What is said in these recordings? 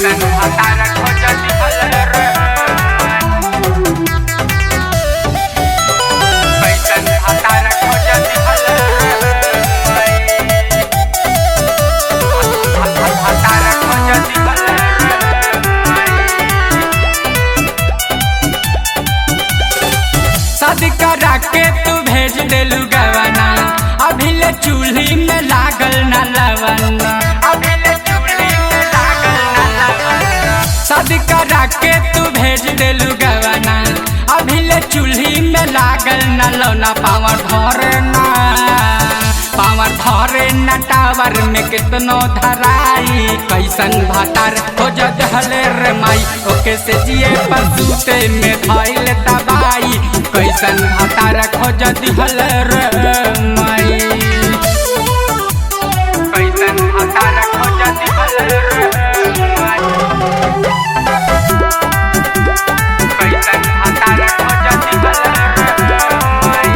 कैसन भतार खोजत हल रे कैसन भतार खोजत हल भतार खोजत हल शादी करा के तू भेज देलू गवाना अभी ले चूल्ही में लागल न लवना शादी करा के तू भेज देलू गवाना अभी ले चूल्ही में लागल न लौना पावर धरे न टावर में कितनो धराई कैसन भतार खोजत हले रे माई ओके से जिए पसूते में धइल दबाई कैसन भतार खोजत हले रे माई कैसन भतार खोजत हले रे माई कैसन भतार खोजत हले रे माई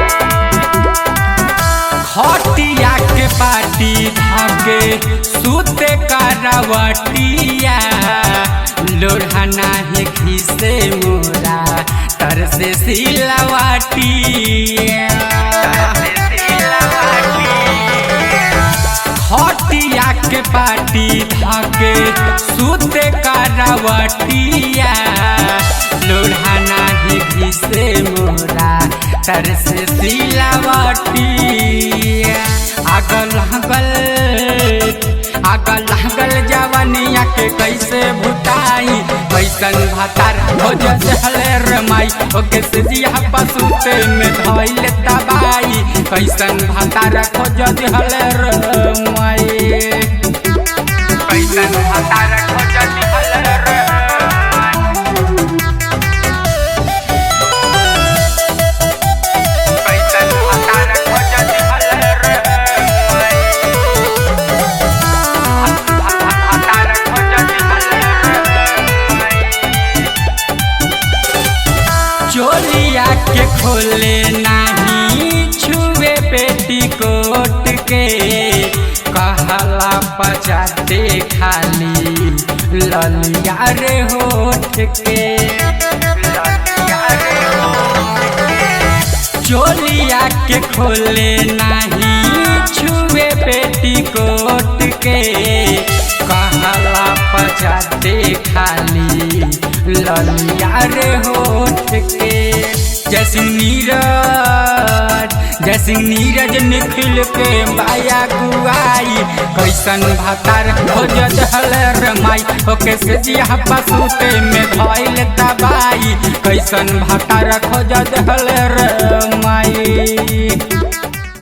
खटिया के पाटी धागे सूते करवटिया लोढ़ा नाही घिसे मोरा तर से सिलवटिया खटिया के पाटी धागे सूते करवटिया लोढ़ा नाही घिसे मोरा तर से सिलवटिया आगल लागल जवानिया के कैसे भुताई कैसन भतार खोजत हले रे माई ओके से जिया पसूते में धइल दबाई कैसन भतार खोजत हले रे माई कैसन भतार खोजत हले रे चोलिया के खोले नहीं छुए पेटीकोट के कहला पचाते खाली ललिया रे होठ के चोलिया के खोले नहीं छुए पेटीकोट के कहला पचाते खाली ललिया रे होठ के जैसे नीरज निखिल के बाया गुआई कैसन भतार खोजत हले रे माई ओके से जिया पसूते में धइल दबाई कैसन भतार खोजत हले रे माई।